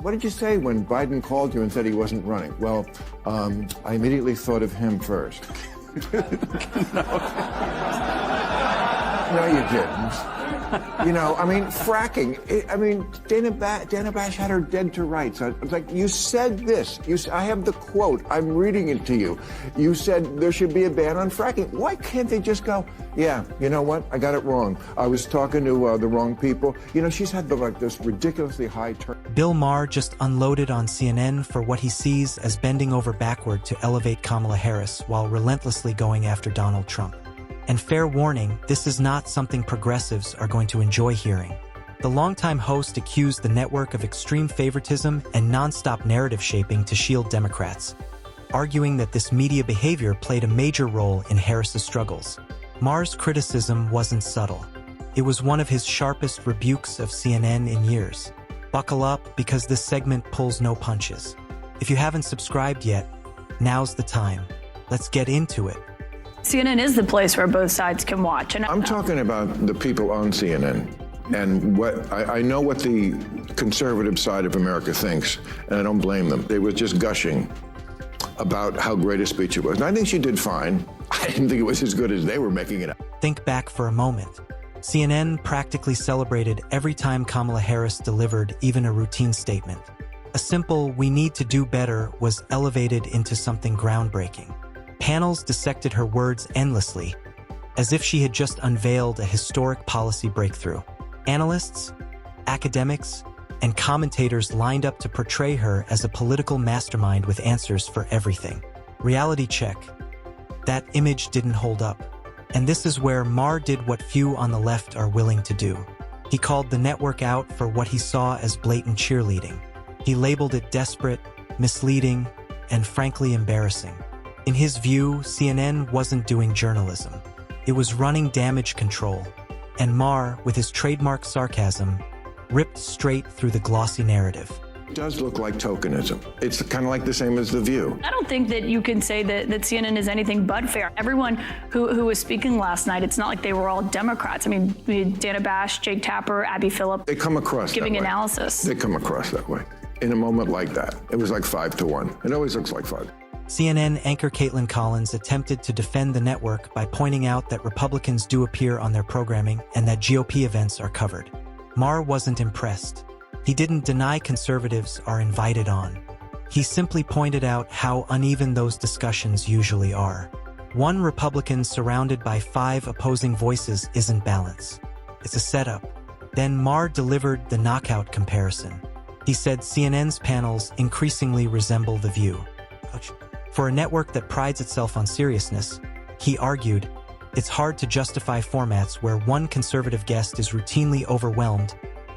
what did you say when Biden called you and said he wasn't running? Well, I immediately thought of him first. No, you didn't. You know, I mean, fracking. I mean, Dana Bash had her dead to rights. I was like, you said this. I have the quote. I'm reading it to you. You said there should be a ban on fracking. Why can't they just go, yeah, you know what? I got it wrong. I was talking to the wrong people. You know, she's had this ridiculously high turn. Bill Maher just unloaded on CNN for what he sees as bending over backward to elevate Kamala Harris while relentlessly going after Donald Trump. And fair warning, this is not something progressives are going to enjoy hearing. The longtime host accused the network of extreme favoritism and nonstop narrative shaping to shield Democrats, arguing that this media behavior played a major role in Harris's struggles. Maher's criticism wasn't subtle. It was one of his sharpest rebukes of CNN in years. Buckle up, because this segment pulls no punches. If you haven't subscribed yet, now's the time. Let's get into it. CNN is the place where both sides can watch. And I'm talking about the people on CNN. And what I know what the conservative side of America thinks, and I don't blame them. They were just gushing about how great a speech it was. And I think she did fine. I didn't think it was as good as they were making it out. Think back for a moment. CNN practically celebrated every time Kamala Harris delivered even a routine statement. A simple, "we need to do better," was elevated into something groundbreaking. Panels dissected her words endlessly, as if she had just unveiled a historic policy breakthrough. Analysts, academics, and commentators lined up to portray her as a political mastermind with answers for everything. Reality check. That image didn't hold up. And this is where Maher did what few on the left are willing to do. He called the network out for what he saw as blatant cheerleading. He labeled it desperate, misleading, and frankly embarrassing. In his view, CNN wasn't doing journalism. It was running damage control. And Maher, with his trademark sarcasm, ripped straight through the glossy narrative. It does look like tokenism. It's kind of like the same as The View. I don't think that you can say that CNN is anything but fair. Everyone who was speaking last night, it's not like they were all Democrats. I mean, we had Dana Bash, Jake Tapper, Abby Phillip. They come across giving that way. Analysis. They come across that way. In a moment like that, it was like 5-1. It always looks like 5. CNN anchor Caitlin Collins attempted to defend the network by pointing out that Republicans do appear on their programming and that GOP events are covered. Maher wasn't impressed. He didn't deny conservatives are invited on. He simply pointed out how uneven those discussions usually are. One Republican surrounded by 5 opposing voices isn't balance. It's a setup. Then Maher delivered the knockout comparison. He said CNN's panels increasingly resemble The View. For a network that prides itself on seriousness, he argued, it's hard to justify formats where one conservative guest is routinely overwhelmed,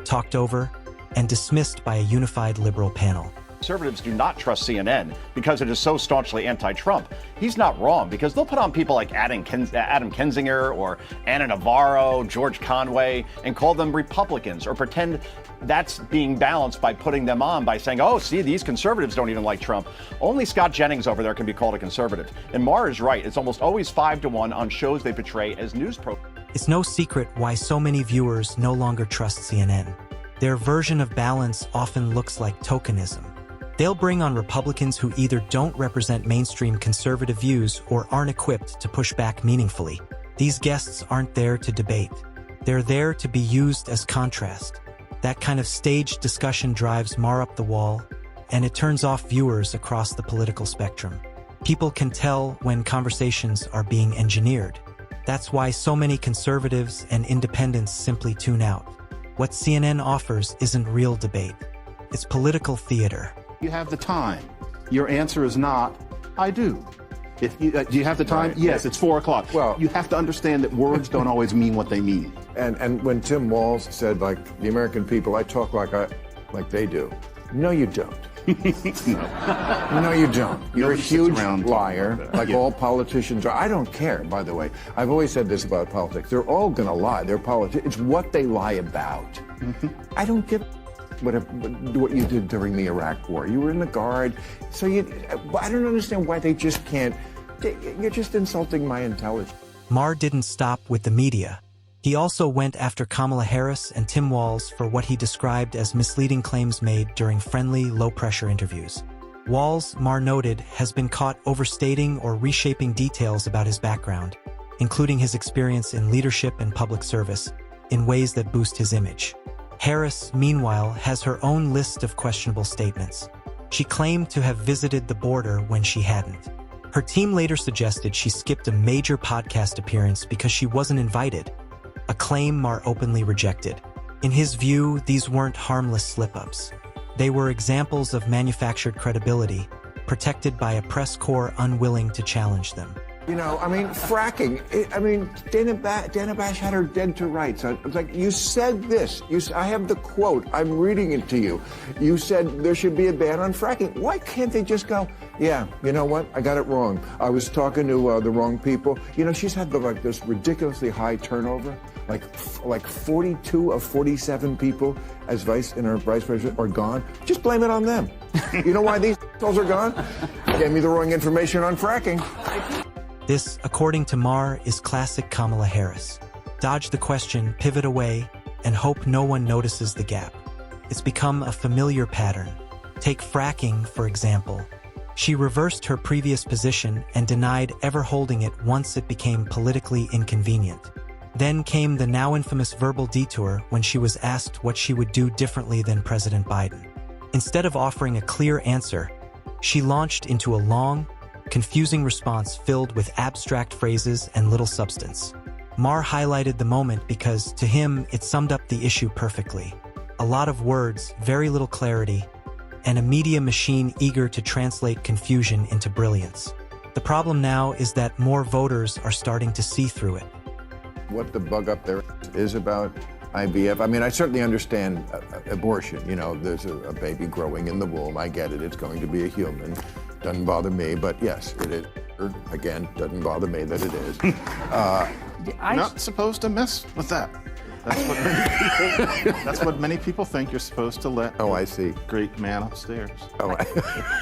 talked over, and dismissed by a unified liberal panel. Conservatives do not trust CNN because it is so staunchly anti-Trump. He's not wrong, because they'll put on people like Adam Kinzinger or Anna Navarro, George Conway, and call them Republicans, or pretend that's being balanced by putting them on by saying, oh, see, these conservatives don't even like Trump. Only Scott Jennings over there can be called a conservative. And Maher is right. It's almost always 5-1 on shows they portray as news programs. It's no secret why so many viewers no longer trust CNN. Their version of balance often looks like tokenism. They'll bring on Republicans who either don't represent mainstream conservative views or aren't equipped to push back meaningfully. These guests aren't there to debate. They're there to be used as contrast. That kind of staged discussion drives Maher up the wall, and it turns off viewers across the political spectrum. People can tell when conversations are being engineered. That's why so many conservatives and independents simply tune out. What CNN offers isn't real debate. It's political theater. You have the time. Your answer is not, I do. If you, do you have the time? Right. Yes, it's 4 o'clock. Well, you have to understand that words don't always mean what they mean. And when Tim Walz said, like, the American people, I talk like they do. No, you don't. No, you don't. You're a huge liar, like all politicians are. I don't care, by the way. I've always said this about politics. They're all going to lie. They're politics. It's what they lie about. I don't give what you did during the Iraq War. You were in the Guard. So I don't understand why they just can't. You're just insulting my intelligence. Maher didn't stop with the media. He also went after Kamala Harris and Tim Walz for what he described as misleading claims made during friendly, low-pressure interviews. Walz, Maher noted, has been caught overstating or reshaping details about his background, including his experience in leadership and public service, in ways that boost his image. Harris, meanwhile, has her own list of questionable statements. She claimed to have visited the border when she hadn't. Her team later suggested she skipped a major podcast appearance because she wasn't invited, a claim Maher openly rejected. In his view, these weren't harmless slip-ups. They were examples of manufactured credibility, protected by a press corps unwilling to challenge them. You know, I mean, fracking. Dana Bash had her dead to rights. I was like, you said this. I have the quote. I'm reading it to you. You said there should be a ban on fracking. Why can't they just go, yeah, you know what? I got it wrong. I was talking to the wrong people. You know, she's had this ridiculously high turnover. Like 42 of 47 people as vice president are gone. Just blame it on them. You know why these assholes are gone? Gave me the wrong information on fracking. This, according to Maher, is classic Kamala Harris. Dodge the question, pivot away, and hope no one notices the gap. It's become a familiar pattern. Take fracking, for example. She reversed her previous position and denied ever holding it once it became politically inconvenient. Then came the now infamous verbal detour when she was asked what she would do differently than President Biden. Instead of offering a clear answer, she launched into a long, confusing response filled with abstract phrases and little substance. Maher highlighted the moment because, to him, it summed up the issue perfectly. A lot of words, very little clarity, and a media machine eager to translate confusion into brilliance. The problem now is that more voters are starting to see through it. What the bug up there is about IVF. I mean, I certainly understand abortion. You know, there's a baby growing in the womb. I get it. It's going to be a human. Doesn't bother me, but yes, it is. Again, doesn't bother me that it is. You're not supposed to mess with that. That's what many people think. You're supposed to let. Oh, I see. Great man upstairs. Oh,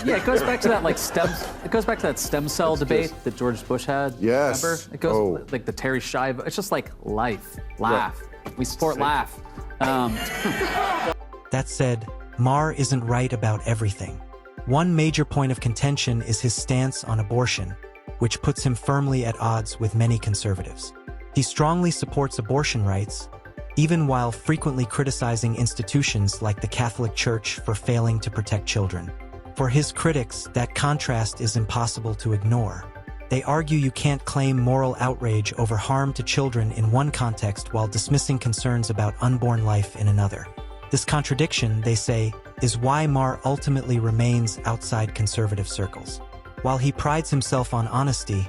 yeah, it goes back to that It goes back to that stem cell debate that George Bush had. Yes. Remember? It goes like the Terry Shive. It's just like life, laugh. Yeah. We support laugh. That said, Maher isn't right about everything. One major point of contention is his stance on abortion, which puts him firmly at odds with many conservatives. He strongly supports abortion rights, even while frequently criticizing institutions like the Catholic Church for failing to protect children. For his critics, that contrast is impossible to ignore. They argue you can't claim moral outrage over harm to children in one context while dismissing concerns about unborn life in another. This contradiction, they say, is why Maher ultimately remains outside conservative circles. While he prides himself on honesty,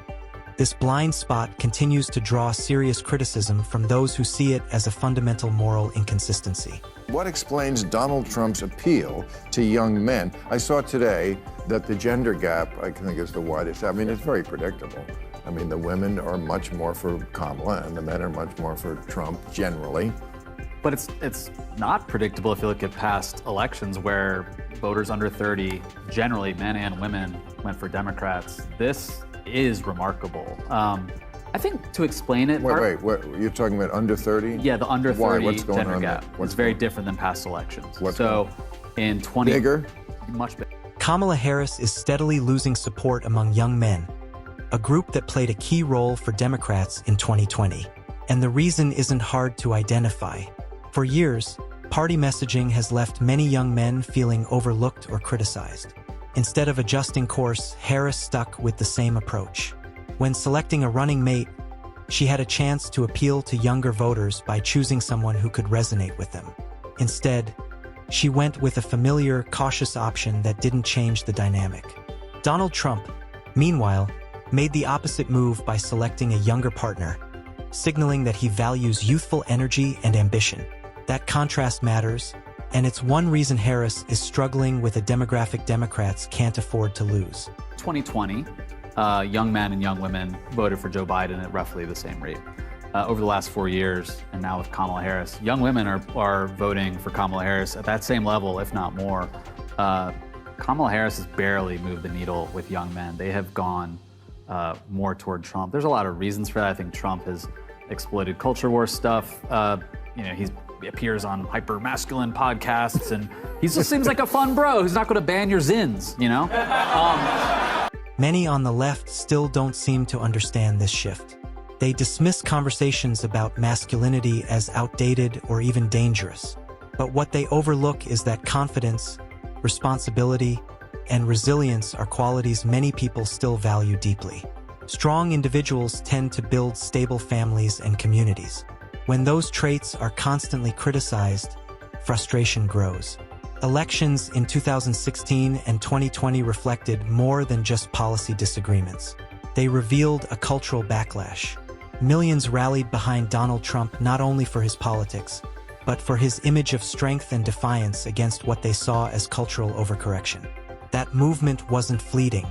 this blind spot continues to draw serious criticism from those who see it as a fundamental moral inconsistency. What explains Donald Trump's appeal to young men? I saw today that the gender gap, I think, is the widest. I mean, it's very predictable. I mean, the women are much more for Kamala, and the men are much more for Trump, generally. But it's not predictable if you look at past elections where voters under 30, generally men and women, went for Democrats. This is remarkable. I think to explain it... Wait, you're talking about under 30? Yeah, the under 30 What's going gender on gap. It's very different than past elections. In 20... Bigger? Much bigger. Kamala Harris is steadily losing support among young men, a group that played a key role for Democrats in 2020. And the reason isn't hard to identify. For years, party messaging has left many young men feeling overlooked or criticized. Instead of adjusting course, Harris stuck with the same approach. When selecting a running mate, she had a chance to appeal to younger voters by choosing someone who could resonate with them. Instead, she went with a familiar, cautious option that didn't change the dynamic. Donald Trump, meanwhile, made the opposite move by selecting a younger partner, signaling that he values youthful energy and ambition. That contrast matters, and it's one reason Harris is struggling with a demographic Democrats can't afford to lose. 2020, young men and young women voted for Joe Biden at roughly the same rate. Over the last 4 years, and now with Kamala Harris, young women are voting for Kamala Harris at that same level, if not more. Kamala Harris has barely moved the needle with young men. They have gone more toward Trump. There's a lot of reasons for that. I think Trump has exploited culture war stuff. He appears on hyper masculine podcasts, and he just seems like a fun bro who's not going to ban your zins. Many on the left still don't seem to understand this shift. They dismiss conversations about masculinity as outdated or even dangerous. But what they overlook is that confidence, responsibility, and resilience are qualities many people still value deeply. Strong individuals tend to build stable families and communities. When those traits are constantly criticized, frustration grows. Elections in 2016 and 2020 reflected more than just policy disagreements. They revealed a cultural backlash. Millions rallied behind Donald Trump not only for his politics, but for his image of strength and defiance against what they saw as cultural overcorrection. That movement wasn't fleeting.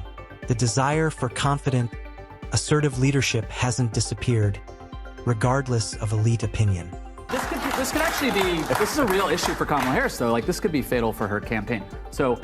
The desire for confident, assertive leadership hasn't disappeared, regardless of elite opinion. This could actually be, this is a real issue for Kamala Harris, though. Like, this could be fatal for her campaign. So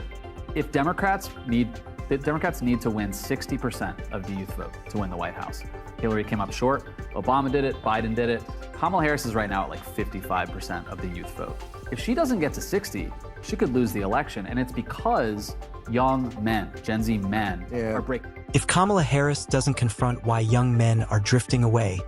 if Democrats need to win 60% of the youth vote to win the White House. Hillary came up short, Obama did it, Biden did it. Kamala Harris is right now at like 55% of the youth vote. If she doesn't get to 60, she could lose the election, and it's because young men, Gen Z men, are breaking. If Kamala Harris doesn't confront why young men are drifting away,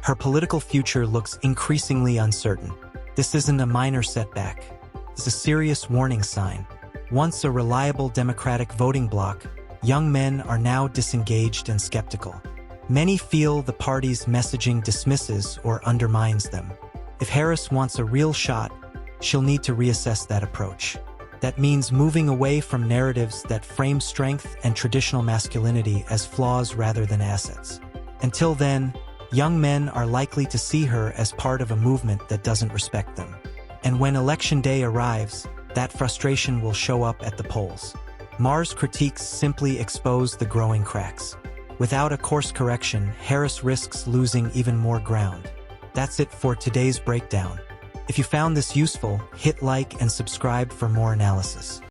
her political future looks increasingly uncertain. This isn't a minor setback. It's a serious warning sign. Once a reliable Democratic voting bloc, young men are now disengaged and skeptical. Many feel the party's messaging dismisses or undermines them. If Harris wants a real shot, she'll need to reassess that approach. That means moving away from narratives that frame strength and traditional masculinity as flaws rather than assets. Until then, young men are likely to see her as part of a movement that doesn't respect them. And when election day arrives, that frustration will show up at the polls. Maher's critiques simply expose the growing cracks. Without a course correction, Harris risks losing even more ground. That's it for today's breakdown. If you found this useful, hit like and subscribe for more analysis.